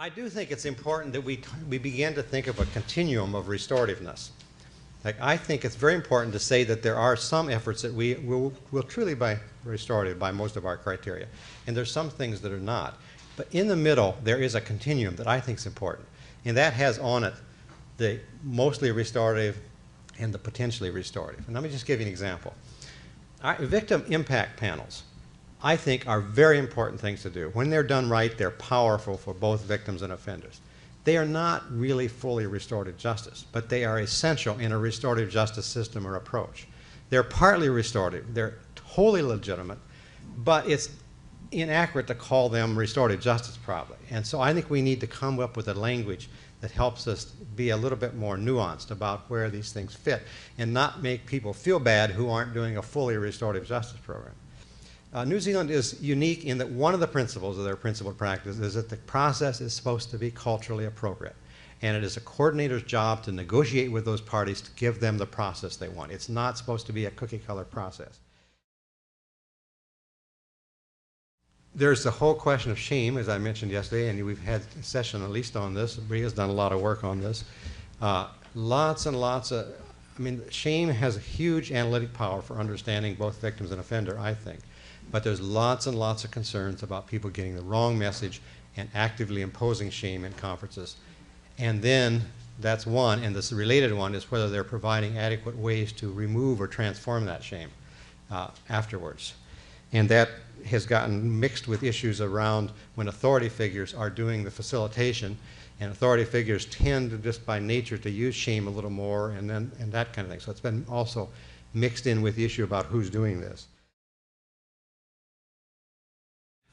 I do think it's important that we begin to think of a continuum of restorativeness. Like, I think it's very important to say that there are some efforts that we will truly be restorative by most of our criteria, and there's some things that are not. But in the middle, there is a continuum that I think is important, and that has on it the mostly restorative and the potentially restorative. And let me just give you an example. Victim impact panels, I think, are very important things to do. When they're done right, they're powerful for both victims and offenders. They are not really fully restorative justice, but they are essential in a restorative justice system or approach. They're partly restorative. They're wholly legitimate, but it's inaccurate to call them restorative justice probably. And so I think we need to come up with a language that helps us be a little bit more nuanced about where these things fit and not make people feel bad who aren't doing a fully restorative justice program. New Zealand is unique in that one of the principles of their principled practice is that the process is supposed to be culturally appropriate. And it is a coordinator's job to negotiate with those parties to give them the process they want. It's not supposed to be a cookie-cutter process. There's the whole question of shame, as I mentioned yesterday, and we've had a session at least on this. Bria's done a lot of work on this. Lots and lots of, shame has a huge analytic power for understanding both victims and offender, I think. But there's lots and lots of concerns about people getting the wrong message and actively imposing shame in conferences. And then that's one, and this related one is whether they're providing adequate ways to remove or transform that shame afterwards. And that has gotten mixed with issues around when authority figures are doing the facilitation, and authority figures tend to just by nature to use shame a little more and that kind of thing. So it's been also mixed in with the issue about who's doing this.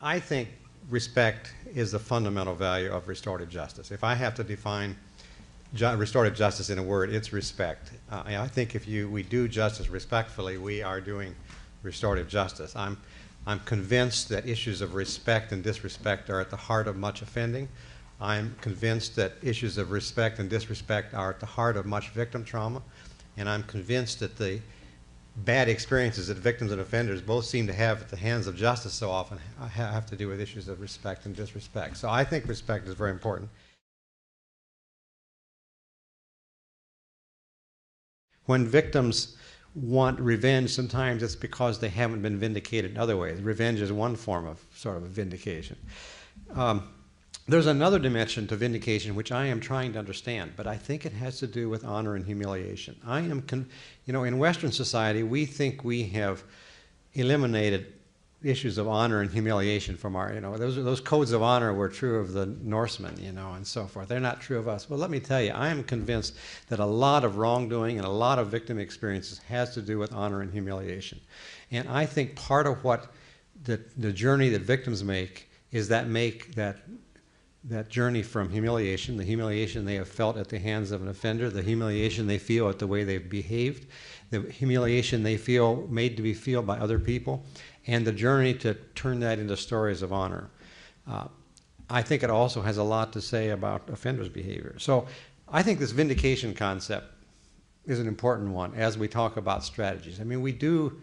I think respect is the fundamental value of restorative justice. If I have to define restorative justice in a word, it's respect. I think if we do justice respectfully, we are doing restorative justice. I'm convinced that issues of respect and disrespect are at the heart of much offending. I'm convinced that issues of respect and disrespect are at the heart of much victim trauma. And I'm convinced that the bad experiences that victims and offenders both seem to have at the hands of justice so often have to do with issues of respect and disrespect. So I think respect is very important. When victims want revenge, sometimes it's because they haven't been vindicated in other ways. Revenge is one form of sort of a vindication. There's another dimension to vindication which I am trying to understand, but I think it has to do with honor and humiliation. In Western society, we think we have eliminated issues of honor and humiliation from our, those codes of honor were true of the Norsemen, and so forth. They're not true of us. Well, let me tell you, I am convinced that a lot of wrongdoing and a lot of victim experiences has to do with honor and humiliation. And I think part of what the journey that victims make is that journey from humiliation, the humiliation they have felt at the hands of an offender, the humiliation they feel at the way they've behaved, the humiliation they feel made to be feel by other people, and the journey to turn that into stories of honor. I think it also has a lot to say about offenders' behavior. So I think this vindication concept is an important one as we talk about strategies. We do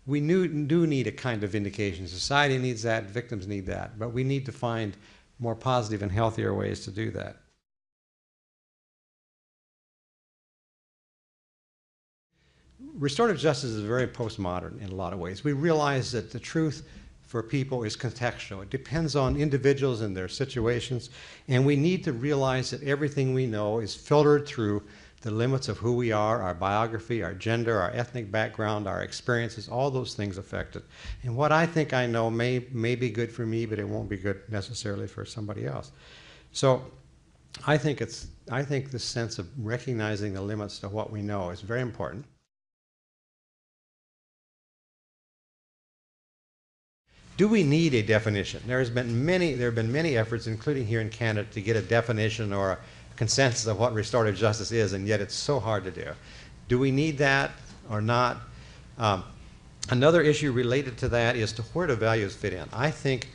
need a kind of vindication. Society needs that, victims need that, but we need to find more positive and healthier ways to do that. Restorative justice is very postmodern in a lot of ways. We realize that the truth for people is contextual. It depends on individuals and their situations, and we need to realize that everything we know is filtered through the limits of who we are, our biography, our gender, our ethnic background, our experiences, all those things affect it. And what I think I know may be good for me, but it won't be good necessarily for somebody else. So I think the sense of recognizing the limits to what we know is very important. Do we need a definition? There have been many efforts, including here in Canada, to get a definition or a consensus of what restorative justice is, and yet it's so hard to do. Do we need that or not? Another issue related to that is to where do values fit in. I think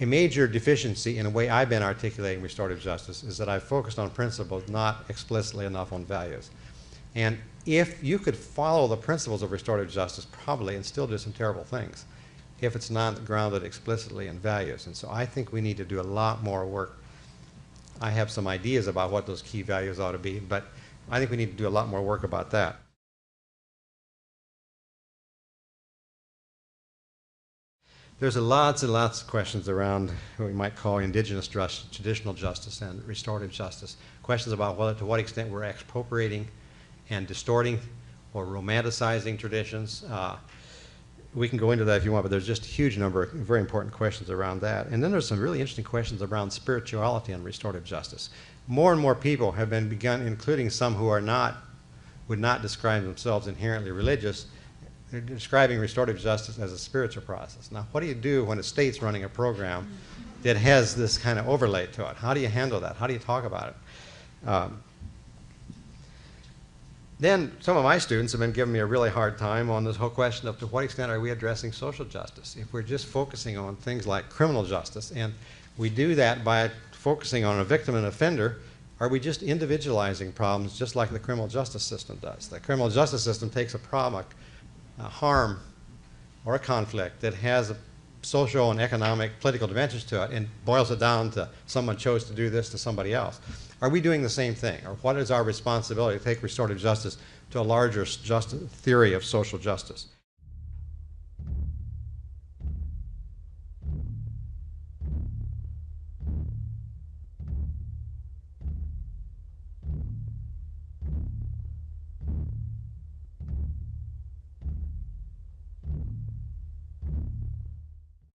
a major deficiency in the way I've been articulating restorative justice is that I've focused on principles, not explicitly enough on values. And if you could follow the principles of restorative justice probably and still do some terrible things if it's not grounded explicitly in values. And so I think we need to do a lot more work I have some ideas about what those key values ought to be, but I think we need to do a lot more work about that. There's lots and lots of questions around what we might call indigenous traditional justice and restorative justice. Questions about whether, to what extent we're expropriating and distorting or romanticizing traditions. We can go into that if you want, but there's just a huge number of very important questions around that. And then there's some really interesting questions around spirituality and restorative justice. More and more people have been begun, including some who are would not describe themselves inherently religious, they're describing restorative justice as a spiritual process. Now, what do you do when a state's running a program that has this kind of overlay to it? How do you handle that? How do you talk about it? Then some of my students have been giving me a really hard time on this whole question of to what extent are we addressing social justice? If we're just focusing on things like criminal justice, and we do that by focusing on a victim and offender, are we just individualizing problems just like the criminal justice system does? The criminal justice system takes a problem, a harm or a conflict that has a social and economic, political dimensions to it and boils it down to someone chose to do this to somebody else. Are we doing the same thing? Or what is our responsibility to take restorative justice to a larger theory of social justice?